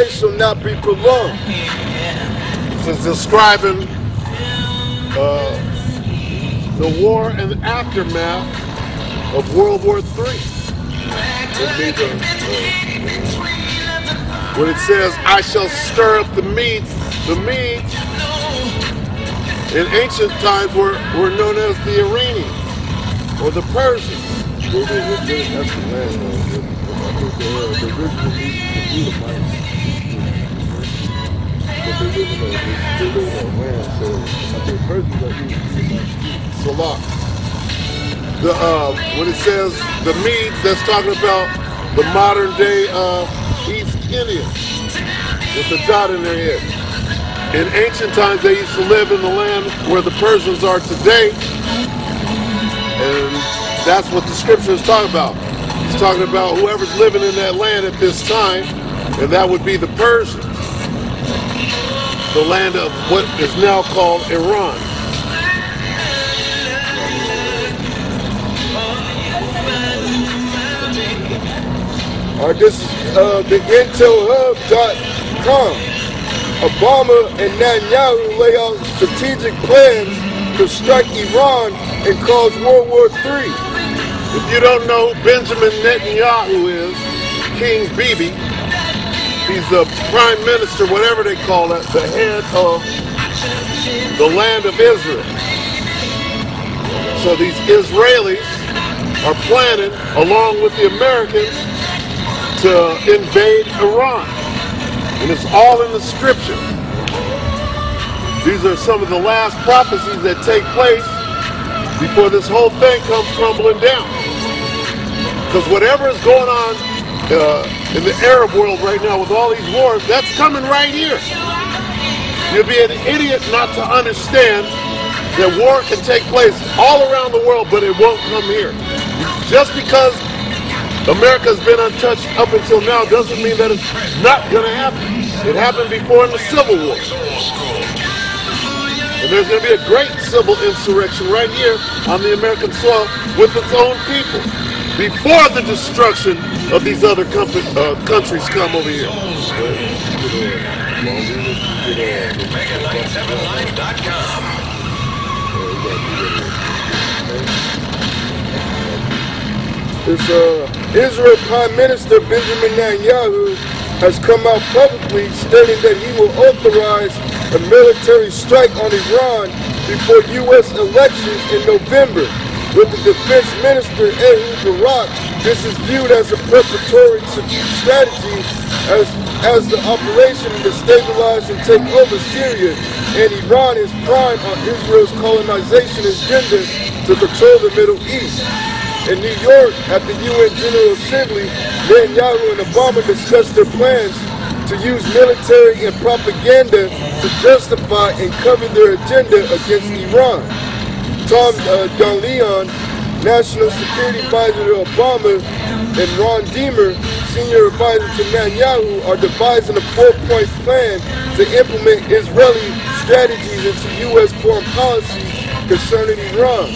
days shall not be prolonged. This is describing the war and the aftermath of World War III. When it says, I shall stir up the Medes in ancient times were known as the Iranians or the Persians. That's the land, the original land, so I think Persians are Salah. When it says the Medes, that's talking about the modern day East Indians with the dot in their head. In ancient times, they used to live in the land where the Persians are today, and that's what the scripture is talking about. It's talking about whoever's living in that land at this time, and that would be the Persians, the land of what is now called Iran. All right, this is the intelhub.com. Obama and Netanyahu lay out strategic plans to strike Iran and cause World War III. If you don't know who Benjamin Netanyahu is, King Bibi, he's the prime minister, whatever they call it, the head of the land of Israel. So these Israelis are planning, along with the Americans, to invade Iran. And it's all in the scripture. These are some of the last prophecies that take place before this whole thing comes crumbling down. Because whatever is going on in the Arab world right now with all these wars, that's coming right here. You'd be an idiot not to understand that war can take place all around the world, but it won't come here. Just because America's been untouched up until now doesn't mean that it's not going to happen. It happened before in the Civil War. And there's going to be a great civil insurrection right here on the American soil with its own people before the destruction of these other countries come over here. Israel Prime Minister Benjamin Netanyahu has come out publicly stating that he will authorize a military strike on Iran before U.S. elections in November. With the defense minister Ehud Barak, this is viewed as a preparatory strategy as the operation to stabilize and take over Syria, and Iran is prime on Israel's colonization agenda to control the Middle East. In New York, at the UN General Assembly, Netanyahu and Obama discussed their plans to use military and propaganda to justify and cover their agenda against Iran. Tom Donleon, National Security Advisor to Obama, and Ron Deemer, Senior Advisor to Netanyahu, are devising a 4-point plan to implement Israeli strategies into U.S. foreign policy concerning Iran.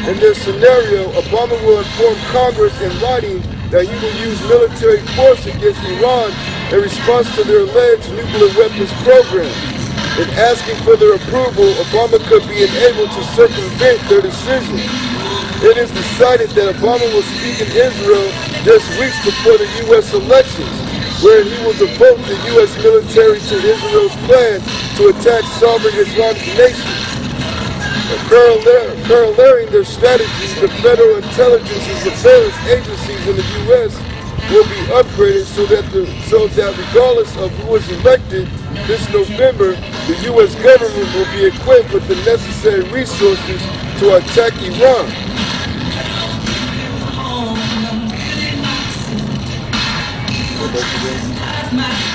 In this scenario, Obama will inform Congress in writing that he will use military force against Iran in response to their alleged nuclear weapons program. In asking for their approval, Obama could be enabled to circumvent their decision. It is decided that Obama will speak in Israel just weeks before the U.S. elections, where he will devote the U.S. military to Israel's plan to attack sovereign Islamic nations. Correlating their strategies, the federal intelligence and surveillance agencies in the U.S. will be upgraded so that regardless of who is elected this November, the U.S. government will be equipped with the necessary resources to attack Iran.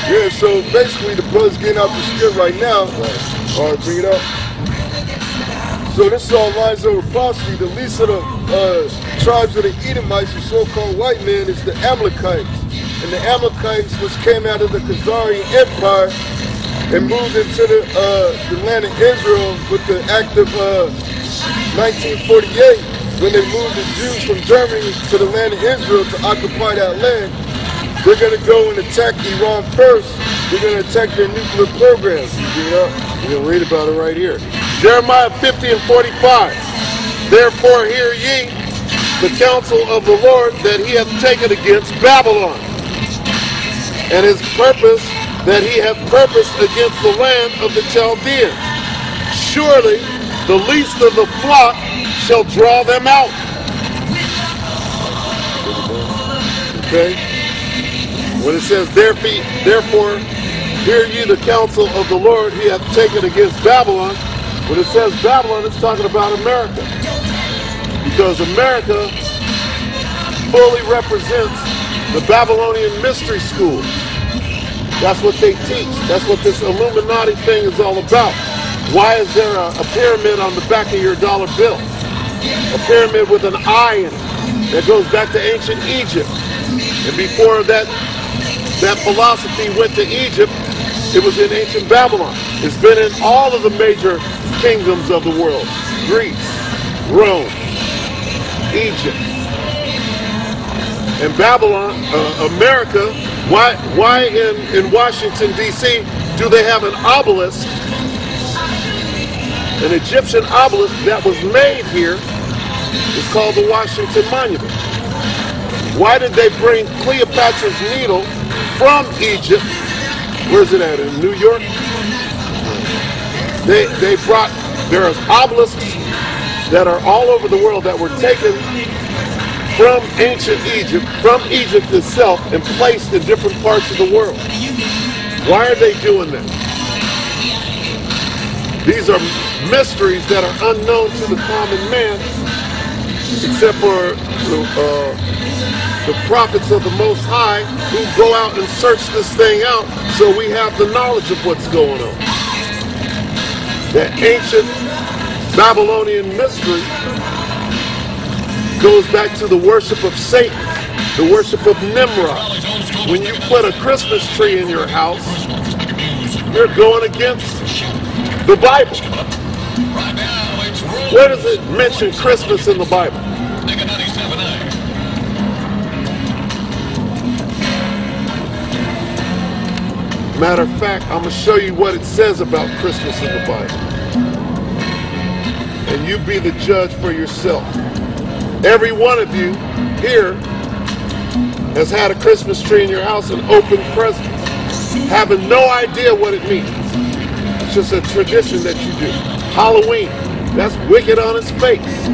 Yeah, so basically the brother's getting out the script right now. All right, bring it up. So this all lines up with prophecy. The least of the tribes of the Edomites, the so-called white man, is the Amalekites. And the Amalekites, which came out of the Khazarian Empire and moved into the land of Israel with the act of 1948, when they moved the Jews from Germany to the land of Israel to occupy that land. They're going to go and attack Iran first, They're going to attack their nuclear programs. You can read about it right here. Jeremiah 50 and 45. Therefore hear ye the counsel of the Lord that he hath taken against Babylon, and his purpose that he hath purposed against the land of the Chaldeans. Surely the least of the flock shall draw them out. Okay? When it says, therefore hear ye the counsel of the Lord he hath taken against Babylon, when it says Babylon, it's talking about America. Because America fully represents the Babylonian mystery schools. That's what they teach. That's what this Illuminati thing is all about. Why is there a pyramid on the back of your dollar bill? A pyramid with an eye in it that goes back to ancient Egypt. And before that philosophy went to Egypt, it was in ancient Babylon. It's been in all of the major kingdoms of the world. Greece, Rome, Egypt. And Babylon, America, why in Washington, D.C. do they have an obelisk, an Egyptian obelisk that was made here? It's called the Washington Monument. Why did they bring Cleopatra's Needle from Egypt? Where's it at? In New York? They brought, there's obelisks that are all over the world that were taken from ancient Egypt, from Egypt itself, and placed in different parts of the world. Why are they doing that? These are mysteries that are unknown to the common man, except for the prophets of the Most High, who go out and search this thing out, so we have the knowledge of what's going on. That ancient Babylonian mystery goes back to the worship of Satan, the worship of Nimrod. When you put a Christmas tree in your house, you're going against the Bible. Where does it mention Christmas in the Bible? Matter of fact, I'm going to show you what it says about Christmas in the Bible. And you be the judge for yourself. Every one of you here has had a Christmas tree in your house and opened presents, having no idea what it means. It's just a tradition that you do. Halloween, that's wicked on its face.